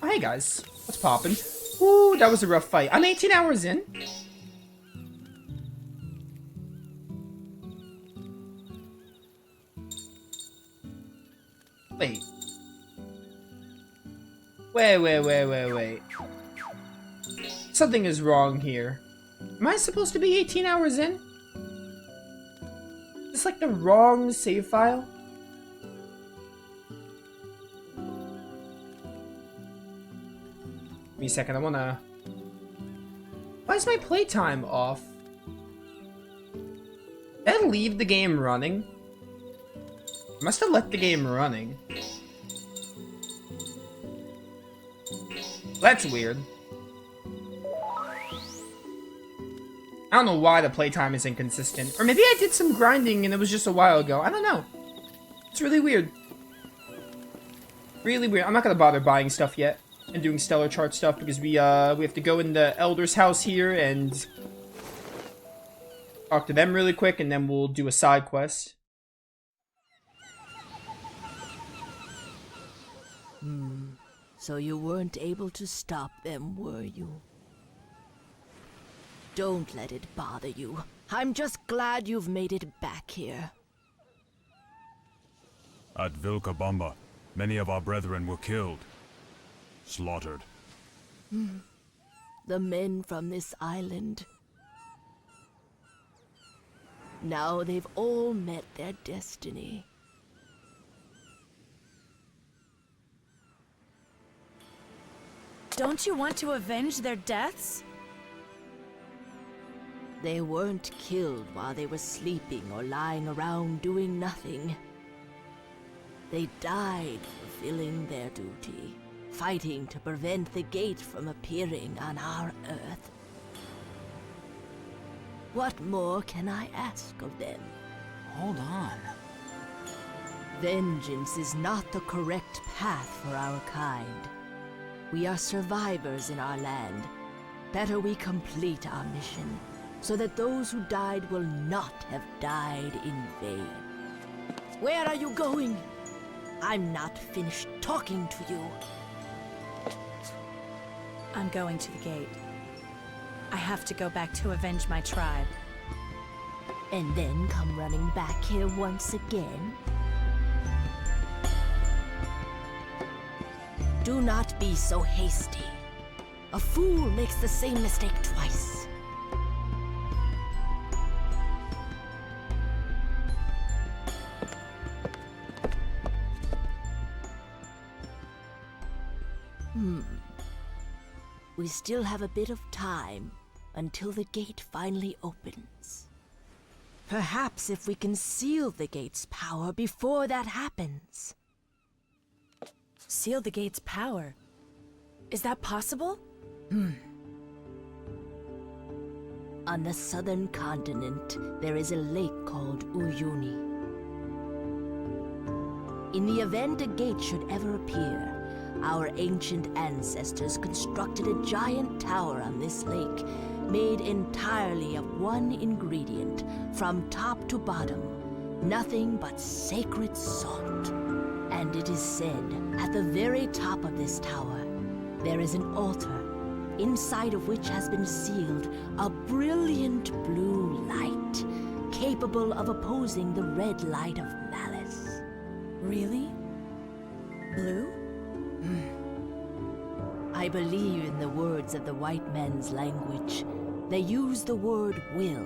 Oh, hey guys, what's poppin'? Ooh, that was a rough fight. I'm 18 hours in. Wait. Wait. Something is wrong here. Am I supposed to be 18 hours in? Is this like the wrong save file? Give me a second, I wanna... Why is my playtime off? Did I leave the game running? I must have left the game running. That's weird. I don't know why the playtime is inconsistent. Or maybe I did some grinding and it was just a while ago. I don't know. It's really weird. Really weird. I'm not gonna bother buying stuff yet and doing stellar chart stuff because we have to go in the Elder's house here and talk to them really quick, and then we'll do a side quest. So you weren't able to stop them, were you? Don't let it bother you. I'm just glad you've made it back here. At Vilcabamba, many of our brethren were killed. Slaughtered. The men from this island. Now they've all met their destiny. Don't you want to avenge their deaths? They weren't killed while they were sleeping or lying around doing nothing. They died fulfilling their duty, fighting to prevent the gate from appearing on our Earth. What more can I ask of them? Hold on. Vengeance is not the correct path for our kind. We are survivors in our land. Better we complete our mission, so that those who died will not have died in vain. Where are you going? I'm not finished talking to you. I'm going to the gate. I have to go back to avenge my tribe. And then come running back here once again? Do not be so hasty. A fool makes the same mistake twice. We still have a bit of time until the gate finally opens. Perhaps if we can seal the gate's power before that happens. Seal the gate's power. Is that possible? On the southern continent, there is a lake called Uyuni. In the event a gate should ever appear, our ancient ancestors constructed a giant tower on this lake, made entirely of one ingredient, from top to bottom, nothing but sacred salt. And it is said, at the very top of this tower, there is an altar, inside of which has been sealed a brilliant blue light, capable of opposing the red light of malice. Really? Blue? I believe in the words of the white man's language. They use the word will.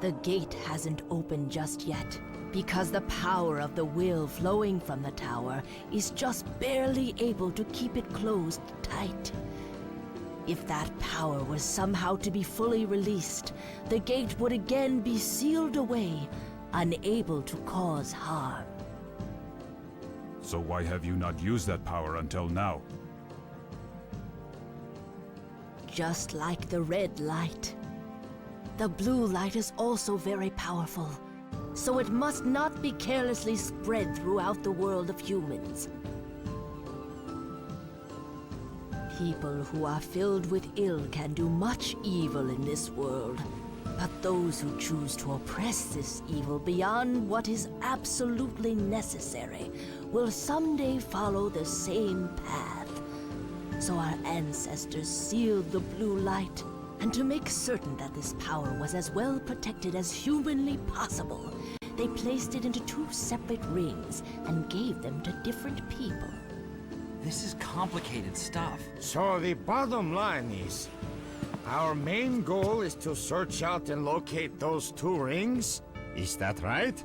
The gate hasn't opened just yet, because the power of the will flowing from the tower is just barely able to keep it closed tight. If that power was somehow to be fully released, the gate would again be sealed away, unable to cause harm. So why have you not used that power until now? Just like the red light, the blue light is also very powerful, so it must not be carelessly spread throughout the world of humans. People who are filled with ill can do much evil in this world, But those who choose to oppress this evil beyond what is absolutely necessary will someday follow the same path. So our ancestors sealed the blue light, and to make certain that this power was as well protected as humanly possible, they placed it into 2 separate rings and gave them to different people. This is complicated stuff. So the bottom line is, our main goal is to search out and locate those 2 rings? Is that right?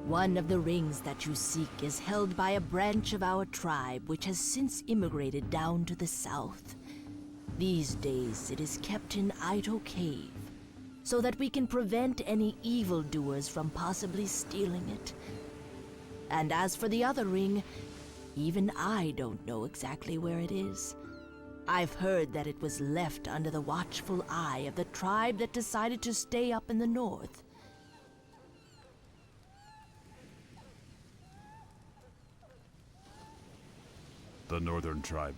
One of the rings that you seek is held by a branch of our tribe which has since immigrated down to the south. These days it is kept in Ito Cave, so that we can prevent any evildoers from possibly stealing it. And as for the other ring, even I don't know exactly where it is. I've heard that it was left under the watchful eye of the tribe that decided to stay up in the north. The Northern Tribe.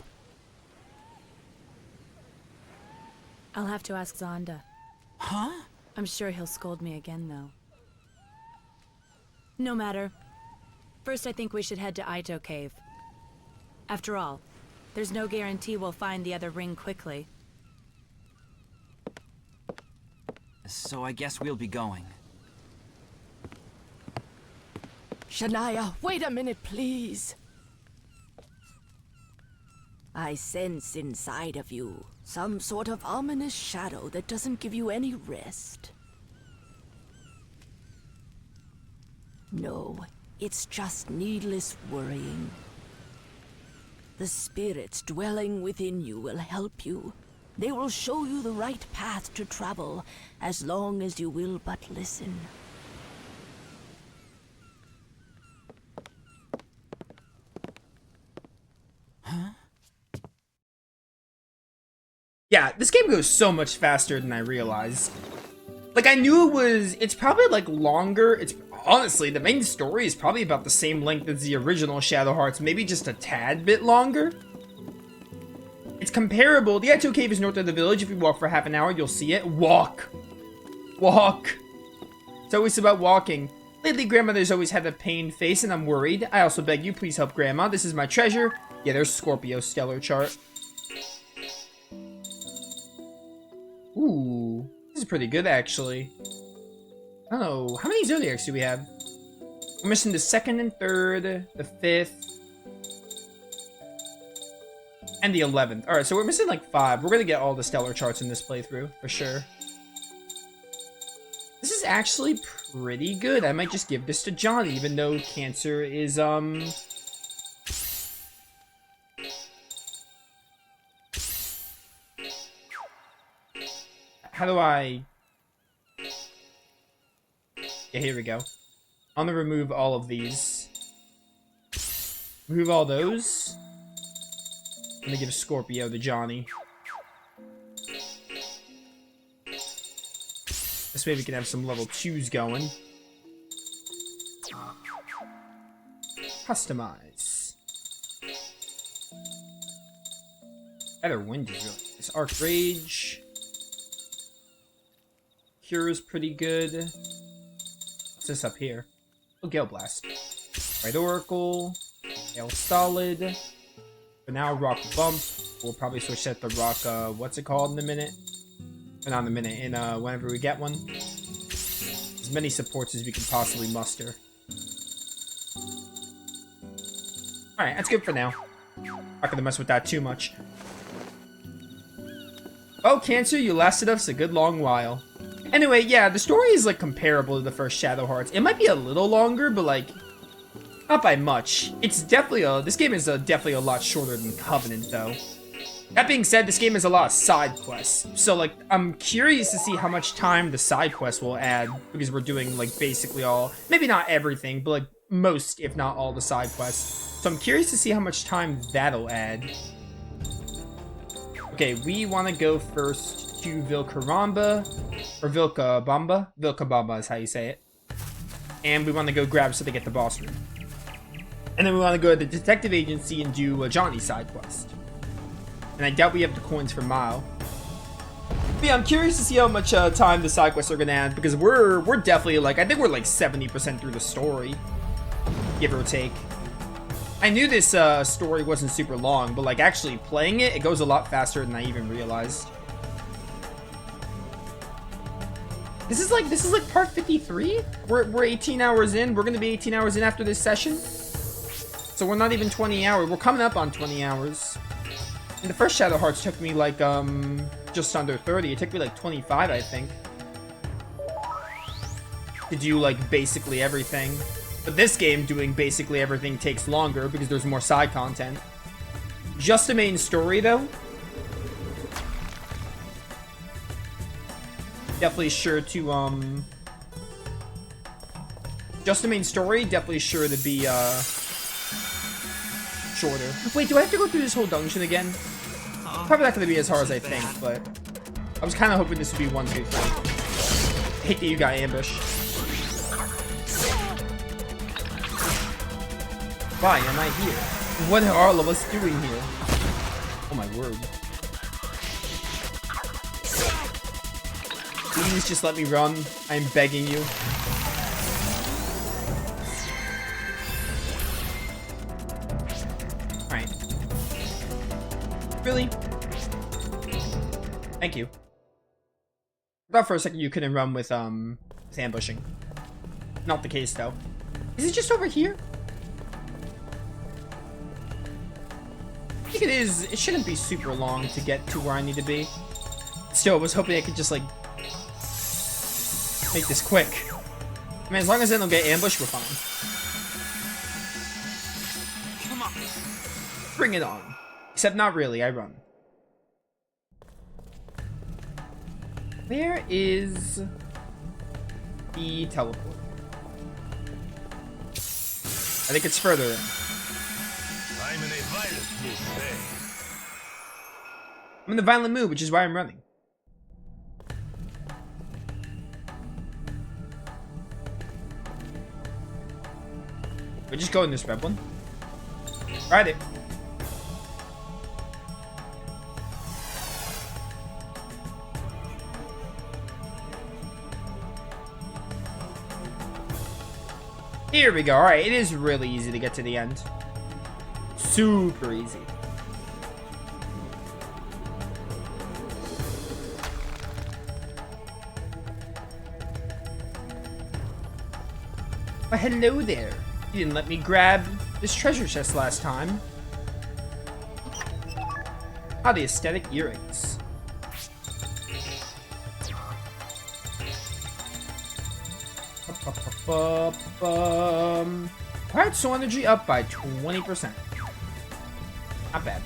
I'll have to ask Zonda. Huh? I'm sure he'll scold me again, though. No matter. First, I think we should head to Ito Cave. After all, there's no guarantee we'll find the other ring quickly. So I guess we'll be going. Shania, wait a minute, please. I sense inside of you some sort of ominous shadow that doesn't give you any rest. No, it's just needless worrying. The spirits dwelling within you will help you. They will show you the right path to travel, as long as you will but listen. Yeah, this game goes so much faster than I realized. Like, I knew it's probably, like, longer. It's, honestly, the main story is probably about the same length as the original Shadow Hearts, maybe just a tad bit longer. It's comparable. The Ito Cave is north of the village. If you walk for half an hour, you'll see it. Walk. Walk. It's always about walking. Lately, Grandmother's always had a pained face, and I'm worried. I also beg you, please help Grandma. This is my treasure. Yeah, there's Scorpio's stellar chart. Ooh, this is pretty good, actually. Oh, how many Zodiacs do we have? We're missing the 2nd and 3rd, the 5th, and the 11th. Alright, so we're missing like 5. We're gonna get all the stellar charts in this playthrough, for sure. This is actually pretty good. I might just give this to Johnny, even though Cancer is, how do I... Yeah, here we go. I'm gonna remove all of these. Remove all those. I'm gonna give Scorpio to Johnny. This way we can have some level 2s going. Customize. Better wind is really nice. Arc Rage. Cure is pretty good. What's this up here? Oh, Gale Blast. Right Oracle. Gale Solid. For now, Rock Bump. We'll probably switch that to Rock, what's it called in a minute? Or not in a minute, in whenever we get one. As many supports as we can possibly muster. Alright, that's good for now. Not gonna mess with that too much. Oh, Cancer, you lasted us a good long while. Anyway, yeah, the story is, like, comparable to the first Shadow Hearts. It might be a little longer, but, like, not by much. It's definitely this game is definitely a lot shorter than Covenant, though. That being said, this game has a lot of side quests. So, like, I'm curious to see how much time the side quests will add, because we're doing, like, basically all, maybe not everything, but, like, most, if not all, the side quests. So I'm curious to see how much time that'll add. Okay, we want to go first to Vilcaramba, or Vilcabamba. Vilcabamba is how you say it. And we want to go grab so they get the boss room. And then we want to go to the detective agency and do a Johnny side quest. And I doubt we have the coins for Mile. But yeah, I'm curious to see how much time the side quests are gonna add, because we're definitely like, I think we're like 70% through the story, give or take. I knew this story wasn't super long, but like actually playing it, it goes a lot faster than I even realized. This is like part 53. We're 18 hours in. We're gonna be 18 hours in after this session, so we're not even 20 hours. We're coming up on 20 hours. And the first Shadow Hearts took me like just under 30. It took me like 25, I think, to do like basically everything. But this game, doing basically everything takes longer because there's more side content. Just the main story, though, definitely sure to, just the main story, definitely sure to be, shorter. Wait, do I have to go through this whole dungeon again? Probably not gonna be as hard as I think, but I was kind of hoping this would be 1, 2, 3. I hate that you got ambushed. Why am I here? What are all of us doing here? Oh my word. Please just let me run. I'm begging you. Alright. Really? Thank you. I thought for a second you couldn't run with ambushing. Not the case though. Is it just over here? I think it is. It shouldn't be super long to get to where I need to be. Still, I was hoping I could just like make this quick. I mean, as long as I don't get ambushed, we're fine. Come on. Bring it on. Except not really, I run. Where is the teleport? I think it's further in. I'm in a violent mood today. I'm in the violent mood, which is why I'm running. We just go in this red one. Ride it. Here we go. Alright, it is really easy to get to the end. Super easy. But hello there. You didn't let me grab this treasure chest last time. Ah, the aesthetic earrings. Alright, soul energy up by 20%. Not bad.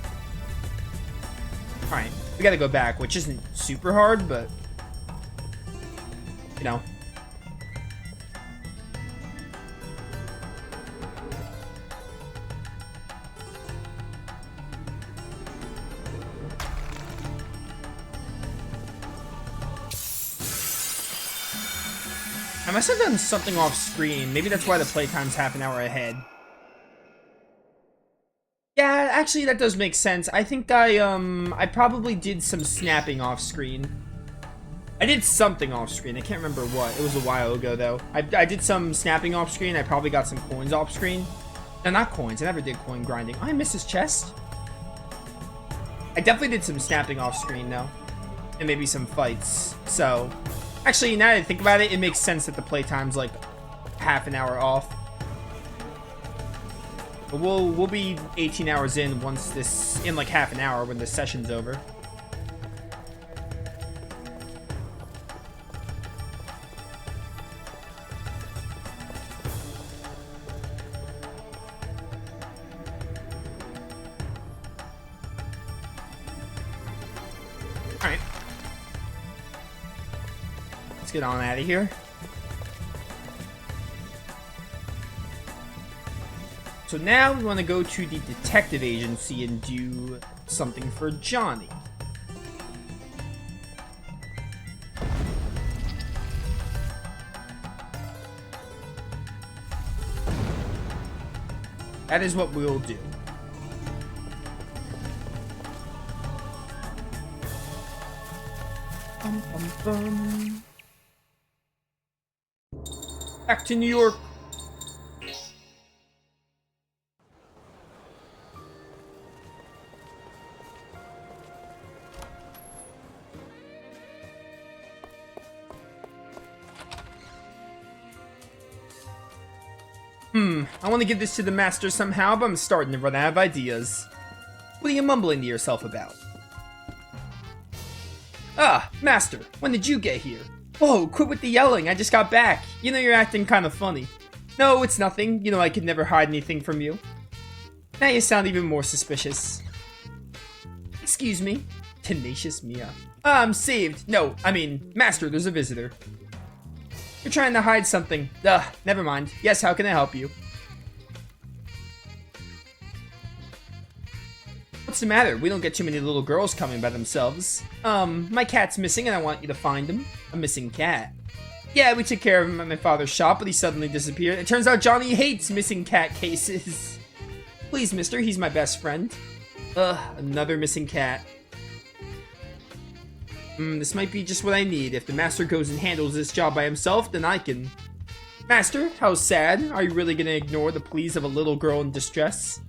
Alright, we gotta go back, which isn't super hard, but you know. I must have done something off screen. Maybe that's why the playtime's half an hour ahead. Yeah, actually that does make sense. I think I probably did some snapping off screen. I did something off screen. I can't remember what. It was a while ago though. I did some snapping off screen. I probably got some coins off screen. No, not coins. I never did coin grinding. Oh, I missed his chest. I definitely did some snapping off screen though. And maybe some fights. So actually, now that I think about it, it makes sense that the playtime's like half an hour off. But we'll be 18 hours in once this, in like half an hour when this session's over. Alright. Let's get on out of here. So now we want to go to the detective agency and do something for Johnny. That is what we'll do. Bum. Back to New York. I want to give this to the master somehow, but I'm starting to run out of ideas. What are you mumbling to yourself about? Ah, master, when did you get here? Whoa, quit with the yelling, I just got back. You know you're acting kind of funny. No, it's nothing. You know I could never hide anything from you. Now you sound even more suspicious. Excuse me? Tenacious Mia. I'm saved. No, I mean, master, there's a visitor. You're trying to hide something. Ugh, never mind. Yes, how can I help you? What's the matter? We don't get too many little girls coming by themselves. My cat's missing and I want you to find him. A missing cat. Yeah, we took care of him at my father's shop, but he suddenly disappeared. It turns out Johnny hates missing cat cases. Please, mister, he's my best friend. Ugh, another missing cat. This might be just what I need. If the master goes and handles this job by himself, then I can... Master, how sad? Are you really gonna ignore the pleas of a little girl in distress?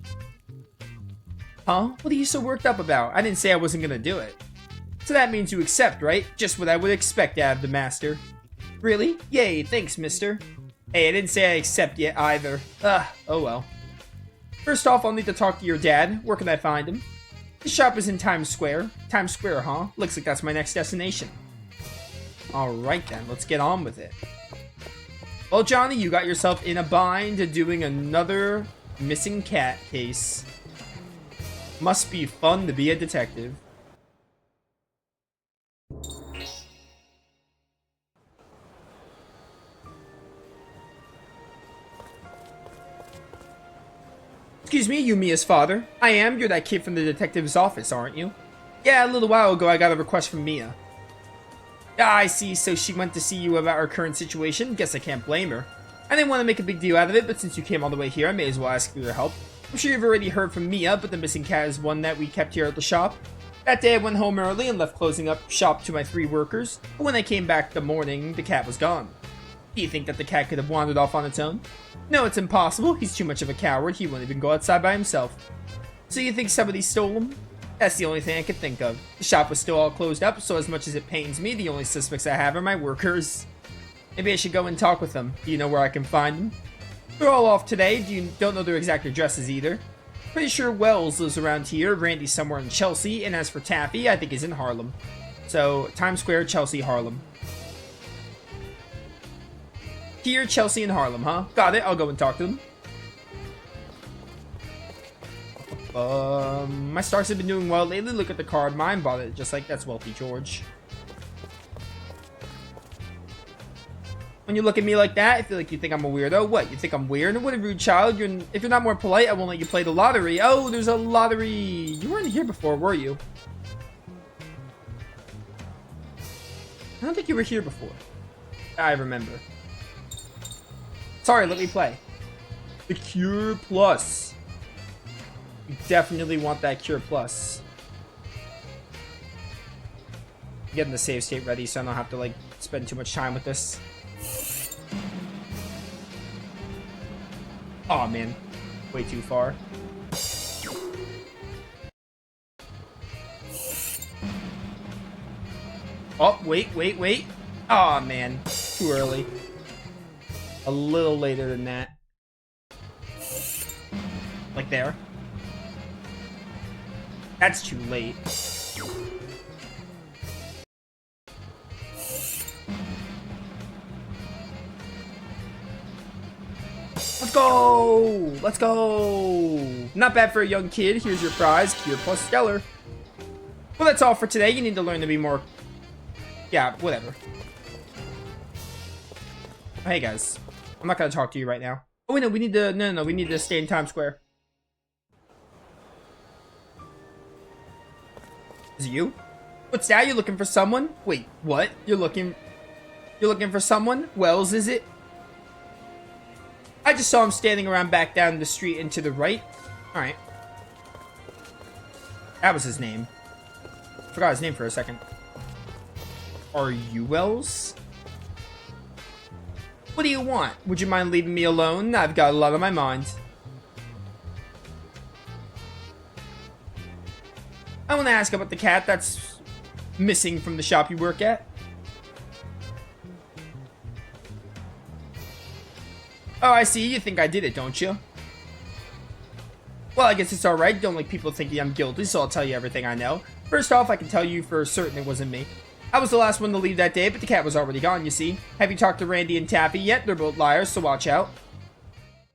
Huh? What are you so worked up about? I didn't say I wasn't gonna do it. So that means you accept, right? Just what I would expect out of the master. Really? Yay, thanks, mister. Hey, I didn't say I accept yet either. Oh well. First off, I'll need to talk to your dad. Where can I find him? The shop is in Times Square. Times Square, huh? Looks like that's my next destination. Alright then, let's get on with it. Well, Johnny, you got yourself in a bind doing another missing cat case. Must be fun to be a detective. Excuse me, you Mia's father? I am. You're that kid from the detective's office, aren't you? Yeah, a little while ago I got a request from Mia. Ah, I see, so she went to see you about our current situation? Guess I can't blame her. I didn't want to make a big deal out of it, but since you came all the way here, I may as well ask for your help. I'm sure you've already heard from Mia, but the missing cat is one that we kept here at the shop. That day I went home early and left closing up shop to my 3 workers, but when I came back the morning, the cat was gone. Do you think that the cat could have wandered off on its own? No, it's impossible. He's too much of a coward. He won't even go outside by himself. So you think somebody stole him? That's the only thing I could think of. The shop was still all closed up, so as much as it pains me, the only suspects I have are my workers. Maybe I should go and talk with them. Do you know where I can find them? They're all off today. Don't know their exact addresses either. Pretty sure Wells lives around here, Randy's somewhere in Chelsea, and as for Taffy, I think he's in Harlem. So, Times Square, Chelsea, Harlem. Here, Chelsea, and Harlem, huh? Got it, I'll go and talk to them. My stocks have been doing well lately. Look at the card. Mine bought it. Just like that's wealthy George. When you look at me like that, I feel like you think I'm a weirdo. What? You think I'm weird? What a rude child. If you're not more polite, I won't let you play the lottery. Oh, there's a lottery. You weren't here before, were you? I don't think you were here before. I remember. Sorry, let me play. The Cure Plus. You definitely want that Cure Plus. Getting the save state ready so I don't have to, like, spend too much time with this. Aw, man. Way too far. Oh, wait. Aw, man. Too early. A little later than that. Like there. That's too late. Let's go! Let's go! Not bad for a young kid. Here's your prize, Cure Plus Stellar. Well, that's all for today. You need to learn to be more... Yeah, whatever. Hey, guys. I'm not gonna talk to you right now. Oh, wait, no, we need to... No, we need to stay in Times Square. Is it you? What's that? You looking for someone? Wait, what? You're looking for someone? Wells, is it? I just saw him standing around back down the street and to the right. Alright. That was his name. Forgot his name for a second. Are you Wells? What do you want? Would you mind leaving me alone? I've got a lot on my mind. I want to ask about the cat that's missing from the shop you work at. Oh, I see. You think I did it, don't you? Well, I guess it's alright. Don't like people thinking I'm guilty, so I'll tell you everything I know. First off, I can tell you for certain it wasn't me. I was the last one to leave that day, but the cat was already gone, you see. Have you talked to Randy and Taffy yet? They're both liars, so watch out.